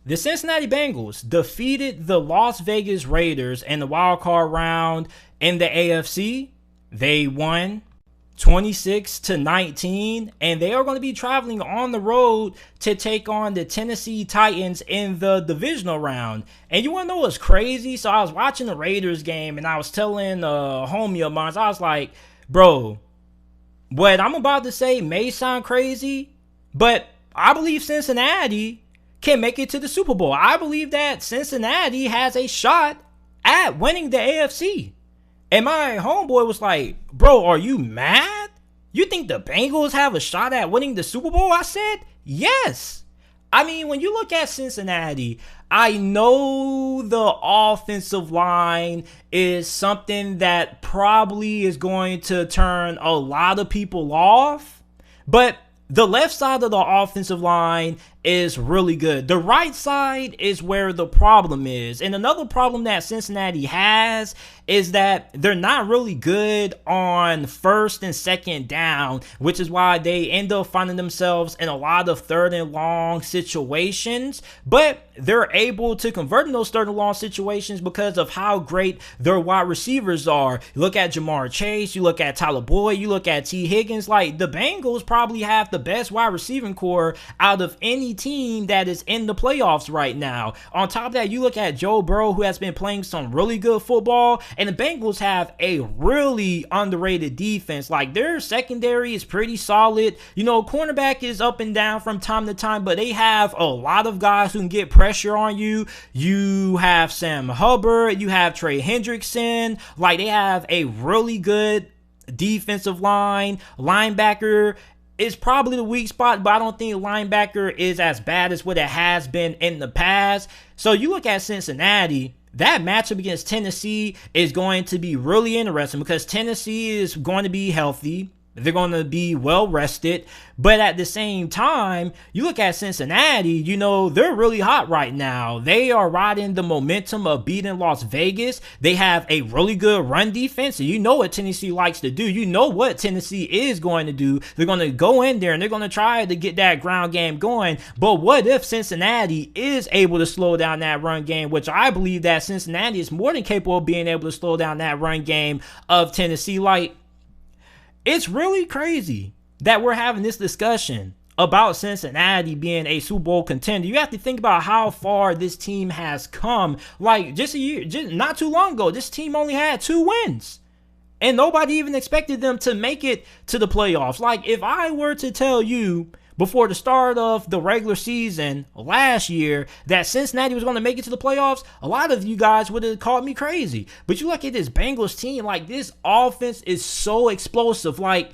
The Cincinnati Bengals defeated the Las Vegas Raiders in the Wildcard Round in the AFC. They won 26-19, and they are going to be traveling on the road to take on the Tennessee Titans in the Divisional Round. And you want to know what's crazy? So I was watching the Raiders game, and I was telling a homie of mine, I was like, bro, what I'm about to say may sound crazy, but I believe Cincinnati can make it to the Super Bowl. I believe that Cincinnati has a shot at winning the AFC. And my homeboy was like, bro, are you mad? You think the Bengals have a shot at winning the Super Bowl? I said, yes. I mean, when you look at Cincinnati, I know the offensive line is something that probably is going to turn a lot of people off. But the left side of the offensive line is really good. The right side is where the problem is. And another problem that Cincinnati has is that they're not really good on first and second down, which is why they end up finding themselves in a lot of third and long situations. But they're able to convert in those third and long situations because of how great their wide receivers are. You look at Jamar Chase, you look at Tyler Boyd, you look at T. Higgins. Like, the Bengals probably have the best wide receiving core out of any team that is in the playoffs right now. On top of that, you look at Joe Burrow, who has been playing some really good football, and the Bengals have a really underrated defense. Like, their secondary is pretty solid. You know, cornerback is up and down from time to time, but they have a lot of guys who can get pressure on you. You have Sam Hubbard, you have Trey Hendrickson. Like, they have a really good defensive line. Linebacker is probably the weak spot, but I don't think linebacker is as bad as what it has been in the past. So you look at Cincinnati, that matchup against Tennessee is going to be really interesting because Tennessee is going to be healthy. They're going to be well rested. But at the same time, you look at Cincinnati, you know, they're really hot right now. They are riding the momentum of beating Las Vegas. They have a really good run defense. And you know what Tennessee likes to do. You know what Tennessee is going to do. They're going to go in there and they're going to try to get that ground game going. But what if Cincinnati is able to slow down that run game, which I believe that Cincinnati is more than capable of being able to slow down that run game of Tennessee. Like, it's really crazy that we're having this discussion about Cincinnati being a Super Bowl contender. You have to think about how far this team has come. Like, just not too long ago, this team only had 2 wins. And nobody even expected them to make it to the playoffs. Like, if I were to tell you before the start of the regular season last year that Cincinnati was going to make it to the playoffs, a lot of you guys would have called me crazy. But you look at this Bengals team, like, this offense is so explosive. Like,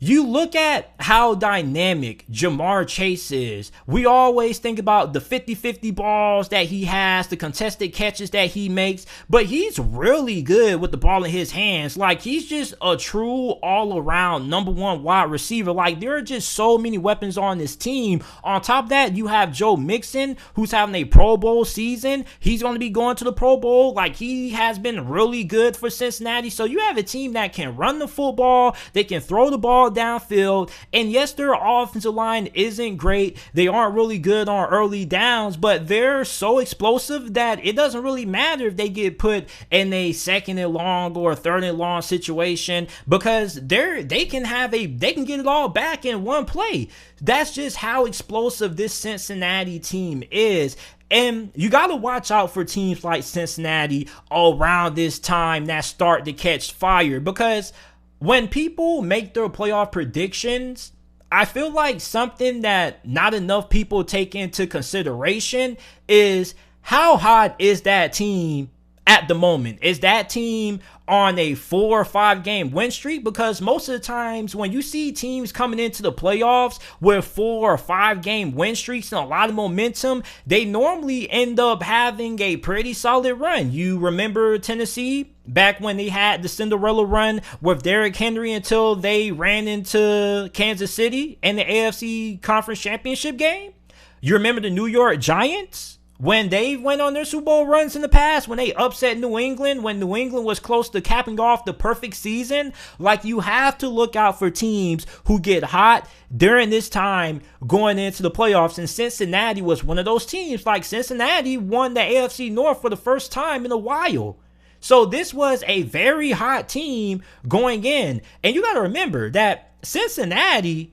you look at how dynamic Jamar Chase is. We always think about the 50-50 balls that he has, the contested catches that he makes, but he's really good with the ball in his hands. Like, he's just a true all-around number 1 wide receiver. Like, there are just so many weapons on this team. On top of that, you have Joe Mixon, who's having a Pro Bowl season. He's going to be going to the Pro Bowl. Like, he has been really good for Cincinnati. So you have a team that can run the football, they can throw the ball downfield, and yes, their offensive line isn't great. They aren't really good on early downs, but they're so explosive that it doesn't really matter if they get put in a second and long or a third and long situation, because they can get it all back in one play. That's just how explosive this Cincinnati team is. And you got to watch out for teams like Cincinnati around this time that start to catch fire, because when people make their playoff predictions, I feel like something that not enough people take into consideration is how hot is that team at the moment? Is that team on a 4 or 5 game win streak? Because most of the times when you see teams coming into the playoffs with 4 or 5 game win streaks and a lot of momentum, they normally end up having a pretty solid run. You remember Tennessee back when they had the Cinderella run with Derrick Henry until they ran into Kansas City in the AFC Conference Championship game? You remember the New York Giants when they went on their Super Bowl runs in the past, when they upset New England, when New England was close to capping off the perfect season, like, you have to look out for teams who get hot during this time going into the playoffs. And Cincinnati was one of those teams. Like, Cincinnati won the AFC North for the first time in a while. So this was a very hot team going in. And you got to remember that Cincinnati,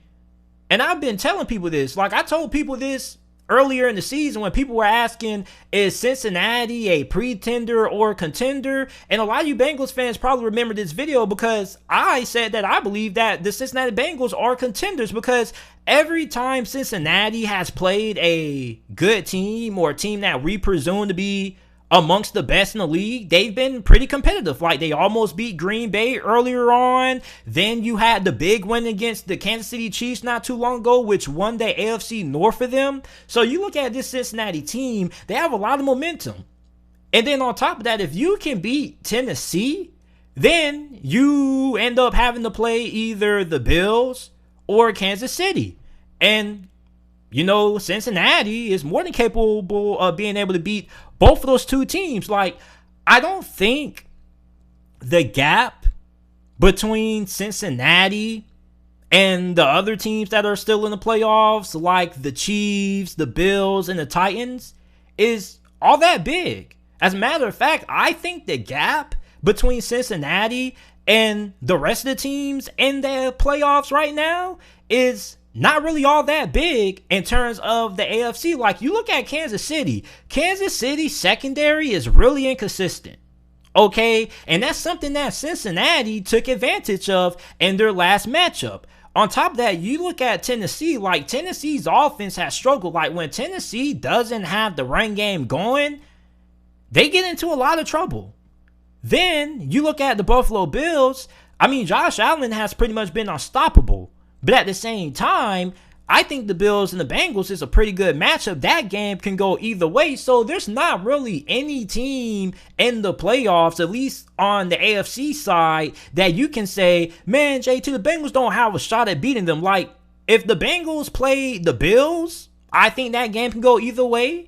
and I've been telling people this, like, I told people this earlier in the season when people were asking, is Cincinnati a pretender or contender? And a lot of you Bengals fans probably remember this video because I said that I believe that the Cincinnati Bengals are contenders, because every time Cincinnati has played a good team or a team that we presume to be amongst the best in the league, they've been pretty competitive. Like, they almost beat Green Bay earlier on. Then you had the big win against the Kansas City Chiefs not too long ago, which won the AFC North for them. So you look at this Cincinnati team, they have a lot of momentum. And then on top of that, if you can beat Tennessee, then you end up having to play either the Bills or Kansas City. And you know, Cincinnati is more than capable of being able to beat both of those two teams. Like, I don't think the gap between Cincinnati and the other teams that are still in the playoffs, like the Chiefs, the Bills, and the Titans, is all that big. As a matter of fact, I think the gap between Cincinnati and the rest of the teams in the playoffs right now is not really all that big in terms of the AFC. Like, you look at Kansas City. Kansas City's secondary is really inconsistent. Okay? And that's something that Cincinnati took advantage of in their last matchup. On top of that, you look at Tennessee. Like, Tennessee's offense has struggled. Like, when Tennessee doesn't have the run game going, they get into a lot of trouble. Then you look at the Buffalo Bills. I mean, Josh Allen has pretty much been unstoppable. But at the same time, I think the Bills and the Bengals is a pretty good matchup. That game can go either way. So there's not really any team in the playoffs, at least on the AFC side, that you can say, man, JT, the Bengals don't have a shot at beating them. Like, if the Bengals play the Bills, I think that game can go either way.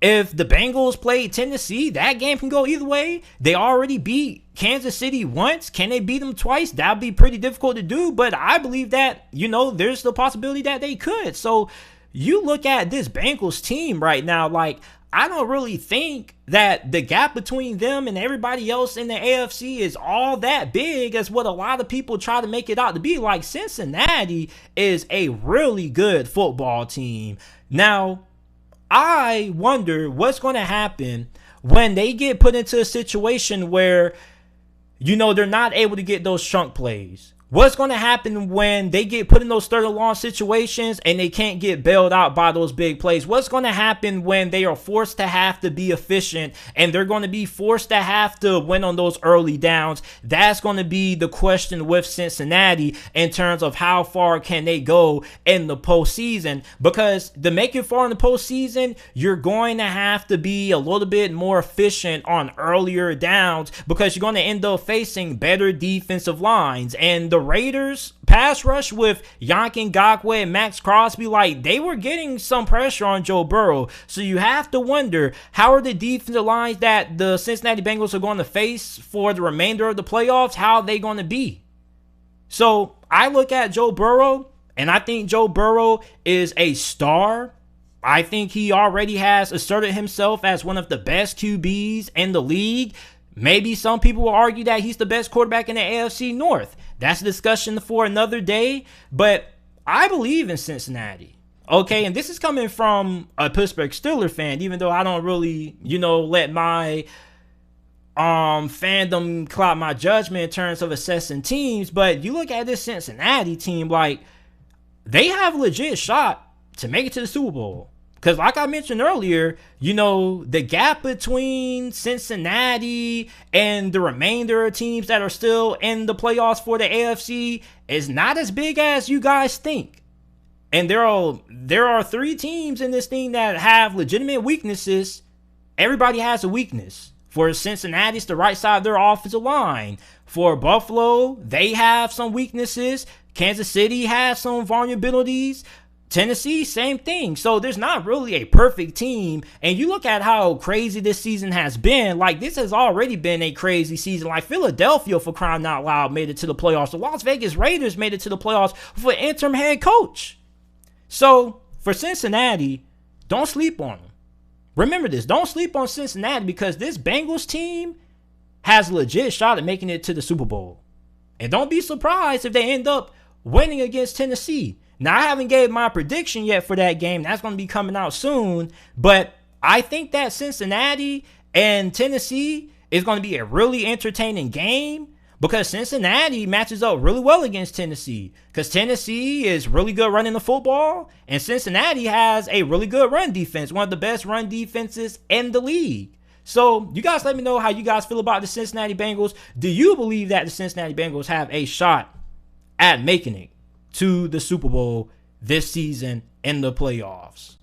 If the Bengals play Tennessee, that game can go either way. They already beat Kansas City once. Can they beat them twice? That'd be pretty difficult to do, but I believe that, you know, there's the possibility that they could. So you look at this Bengals team right now, like, I don't really think that the gap between them and everybody else in the AFC is all that big as what a lot of people try to make it out to be. Like, Cincinnati is a really good football team. Now, I wonder what's going to happen when they get put into a situation where, you know, they're not able to get those chunk plays. What's going to happen when they get put in those third and long situations and they can't get bailed out by those big plays? What's going to happen when they are forced to have to be efficient and they're going to be forced to have to win on those early downs? That's going to be the question with Cincinnati in terms of how far can they go in the postseason. Because to make it far in the postseason, you're going to have to be a little bit more efficient on earlier downs because you're going to end up facing better defensive lines. And the Raiders pass rush with Yannick Ngakoue and Max Crosby, like, they were getting some pressure on Joe Burrow. So you have to wonder, how are the defensive lines that the Cincinnati Bengals are going to face for the remainder of the playoffs, how are they going to be? So I look at Joe Burrow, and I think Joe Burrow is a star. I think he already has asserted himself as one of the best QBs in the league. Maybe some people will argue that he's the best quarterback in the AFC North. That's a discussion for another day, but I believe in Cincinnati. Okay, and this is coming from a Pittsburgh Steelers fan, even though I don't really, you know, let my fandom cloud my judgment in terms of assessing teams. But you look at this Cincinnati team, like, they have a legit shot to make it to the Super Bowl. Because like I mentioned earlier, you know, the gap between Cincinnati and the remainder of teams that are still in the playoffs for the AFC is not as big as you guys think. And there are three teams in this thing that have legitimate weaknesses. Everybody has a weakness. For Cincinnati, it's the right side of their offensive line. For Buffalo, they have some weaknesses. Kansas City has some vulnerabilities. Tennessee, same thing. So there's not really a perfect team. And you look at how crazy this season has been. Like, this has already been a crazy season. Like, Philadelphia, for crying out loud, made it to the playoffs. The Las Vegas Raiders made it to the playoffs for an interim head coach. So for Cincinnati, don't sleep on them. Remember this. Don't sleep on Cincinnati, because this Bengals team has a legit shot at making it to the Super Bowl. And don't be surprised if they end up winning against Tennessee. Now, I haven't gave my prediction yet for that game. That's going to be coming out soon. But I think that Cincinnati and Tennessee is going to be a really entertaining game, because Cincinnati matches up really well against Tennessee. Because Tennessee is really good running the football, and Cincinnati has a really good run defense, one of the best run defenses in the league. So you guys let me know how you guys feel about the Cincinnati Bengals. Do you believe that the Cincinnati Bengals have a shot at making it to the Super Bowl this season in the playoffs?